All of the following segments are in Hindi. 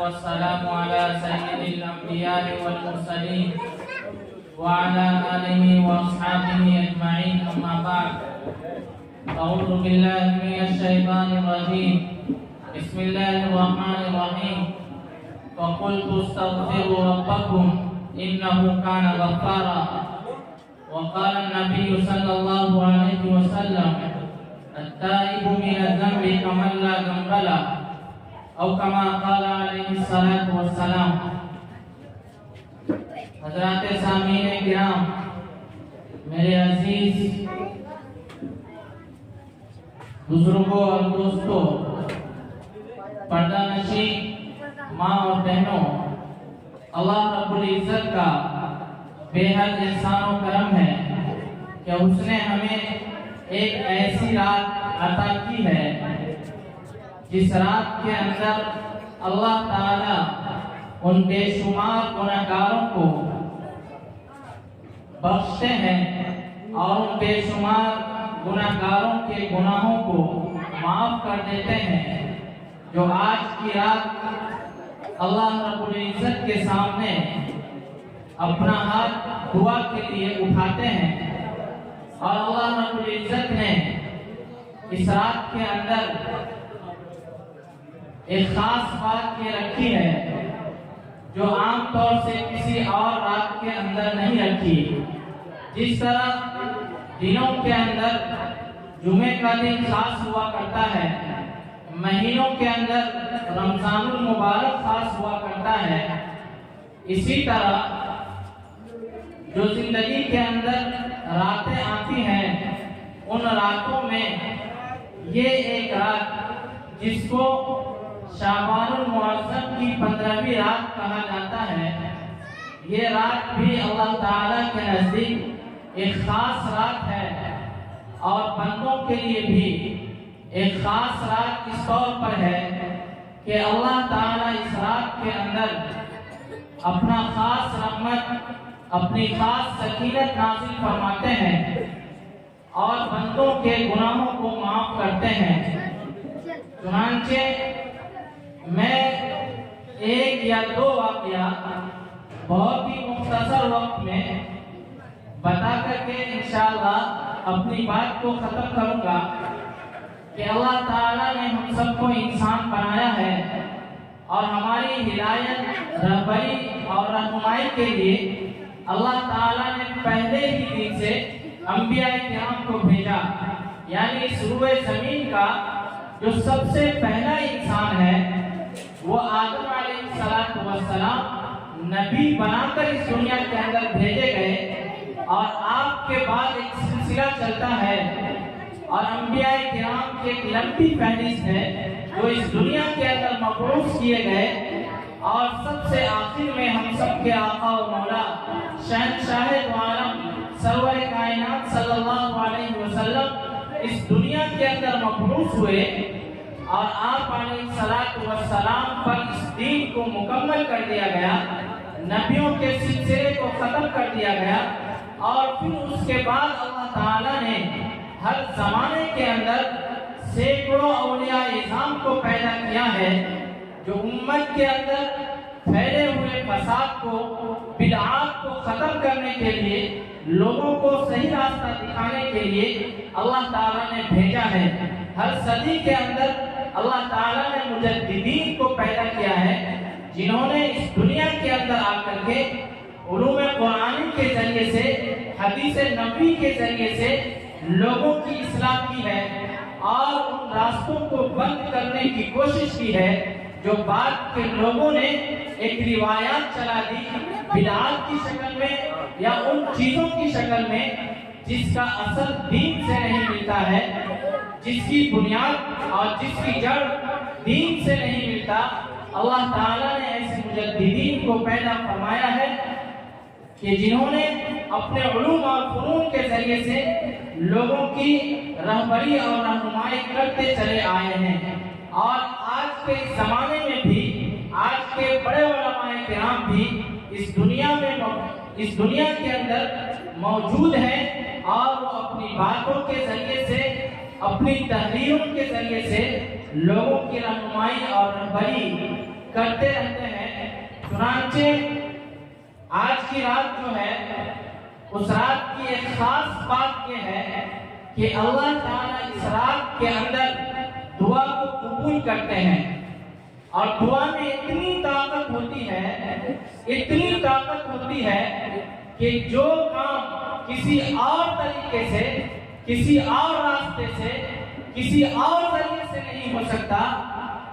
वस्सलामु अला सय्यिदिल अंबिया वल मुरसलीन व अला आलिहि व अस्हाबिहि अजमईन अम्मा बाद। अऊज़ु बिल्लाहि मिनश शैतानिर रजीम। बिस्मिल्लाहिर रहमानिर रहीम। फ़क़ुल्तु अस्तग़फ़िरू रब्बकुम इन्नहु कान गफ़्फ़ारा। व क़ाला नबी सल्लल्लाहु अलैहि वसल्लम अत्ताइबु मिनज़ ज़ंबि कमन ला ज़ंब लह औ कमा क़ाला अलैहि सलातु वस्सलाम। हज़रात सामीन किराम, मेरे अजीज बुजुर्गों और दोस्तों, पर्दानशी माँ और बहनों, अल्लाह रब्बुल इज्जत का बेहद एहसान और करम है कि उसने हमें एक ऐसी रात अता की है जिस रात के अंदर अल्लाह ताला उन बेशुमार गुनहगारों को बख्शते हैं और उन बेशुमार गुनहगारों के गुनाहों को माफ कर देते हैं, जो आज की रात अल्लाह रब्बुल इज्जत के सामने अपना हाथ दुआ के लिए उठाते हैं। और अल्लाह रब्बुल इज्जत ने इस रात के अंदर एक खास बात ये रखी है जो आम तौर से किसी और रात के अंदर नहीं रखी। जिस तरह दिनों के अंदर जुमे का दिन खास हुआ करता है, महीनों के अंदर रमजानुल मुबारक खास हुआ करता है, इसी तरह जो जिंदगी के अंदर रातें आती हैं, उन रातों में ये एक रात जिसको शाबानुल मुअज़्ज़म की 15वीं रात कहा जाता है, ये रात भी अल्लाह ताला के नजदीक एक खास रात है और बंदों के लिए भी एक खास रात इस तौर पर है कि अल्लाह ताला इस रात के अंदर अपना खास रहमत, अपनी खास सकीनत नाज़िल फरमाते हैं और बंदों के गुनाहों को माफ करते हैं। चुनांचे मैं एक या दो वाक़या बहुत ही मुख्तसर वक्त में बता करके इंशाअल्लाह अपनी बात को ख़त्म करूँगा कि अल्लाह ताला ने हम सबको इंसान बनाया है और हमारी हिदायत, रहबरी और रहनुमाई के लिए अल्लाह ताला ने पहले ही दिन से अंबिया किराम को भेजा। यानी इस रूए ज़मीन का जो सबसे पहला इंसान है वो आदम अलैहिस्सलाम नबी बनाकर इस दुनिया के अंदर भेजे गए और आपके बाद एक सिलसिला चलता है और अंबिया किराम की एक लंबी फहरिस्त है जो इस दुनिया के अंदर मबरूस किए गए और सबसे आखिर में हम सब के आका और मौला शहंशाह दो आलम सरवर कायनात सल्लल्लाहु अलैहि वसल्लम इस दुनिया के अंदर मबरूस हुए और आप अलैहिस्सलाम पर इस दीन को मुकम्मल कर दिया गया, नबियों के सिलसिले को खत्म कर दिया गया और फिर उसके बाद अल्लाह ताला ने हर जमाने के अंदर सैकड़ों औलिया इज़ाम को पैदा किया है जो उम्मत के अंदर फैले हुए फसाद को, बिदअत को खत्म करने के लिए, लोगों को सही रास्ता दिखाने के लिए अल्लाह ताला ने भेजा है। हर सदी के अंदर अल्लाह ताला ने मुजद्दिदीन को पैदा किया है जिन्होंने इस दुनिया के अंदर आकर के उलूम कुरानी के जरिए से, हदीस नबी के जरिए से लोगों की इस्लाह की है और उन रास्तों को बंद करने की कोशिश की है जो बाद के लोगों ने एक रिवायात चला दी बिदअत की शक्ल में या उन चीजों की शक्ल में जिसका असर दीन से नहीं मिलता है, जिसकी बुनियाद और जिसकी जड़ दीन से नहीं मिलता। अल्लाह ताला ने ऐसे मुजद्दिदीन को पैदा फरमाया है कि जिन्होंने अपने उलूम और फुनून के जरिए से लोगों की रहबरी और रहनुमाई करते चले आए हैं और आज के ज़माने में भी आज के बड़े उलमाए किराम भी इस दुनिया के अंदर मौजूद हैं और वो अपनी बातों के जरिए से, अपनी तहरीरों के जरिए से लोगों की रहनुमाई और रहबरी करते रहते हैं। चुनांचे आज की रात जो है, उस रात की एक खास बात यह है कि अल्लाह ताला इस रात के अंदर दुआ को कबूल करते हैं। और दुआ में इतनी ताकत होती है, इतनी ताकत होती है कि जो काम किसी और तरीके से, किसी और रास्ते से, किसी और जरिए से नहीं हो सकता,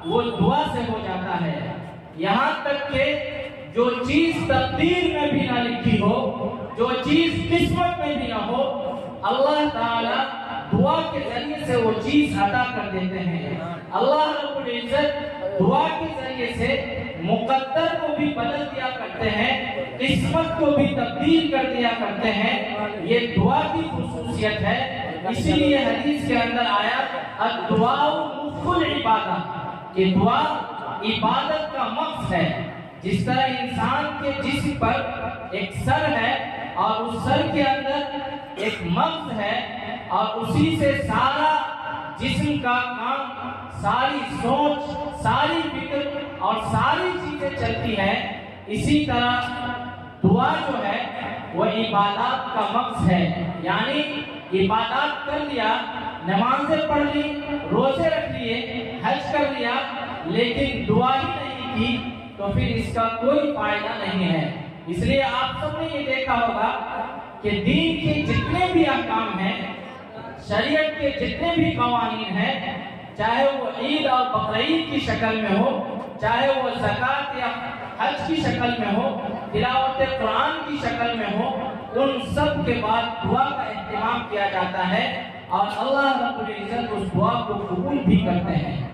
वो दुआ से हो जाता है। यहाँ तक कि जो चीज तकदीर में भी ना लिखी हो, जो चीज किस्मत में भी ना हो, अल्लाह ताला दुआ के जरिए से वो चीज अदा कर देते हैं। अल्लाह रब्बुल इज्जत दुआ के जरिए से मुकद्दर को भी बदल दिया करते हैं, किस्मत को भी तब्दील कर दिया करते हैं। ये दुआ की खुसूसियत है। इसीलिए हदीस के अंदर आया अद्दुआउ मुफ्तुल इबादत, कि दुआ इबादत का मक्स है। जिस तरह इंसान के जिस्म पर एक सर है और उस सर के अंदर एक मक्स है और उसी से सारा जिस्म का काम, सारी सोच, सारी फिक्र और सारी चीजें चलती है, इसी तरह दुआ जो है वह इबादत का मक्स है। यानी इबादत कर लिया, नमाजें पढ़ ली, रोजे रख लिए, हज कर लिया, लेकिन दुआ ही नहीं की तो फिर इसका कोई फायदा नहीं है। इसलिए आप सबने ये देखा होगा कि दीन के जितने भी अहकाम हैं, शरीयत के जितने भी कवानीन हैं, चाहे वो ईद और बकरीद की शक्ल में हो, चाहे वो ज़कात या हज की शक्ल में हो, तिलावत कुरान की शक्ल में हो, उन सब के बाद दुआ का एहतमाम किया जाता है और अल्लाह रब्बुल इज्जत उस दुआ को कबूल भी करते हैं।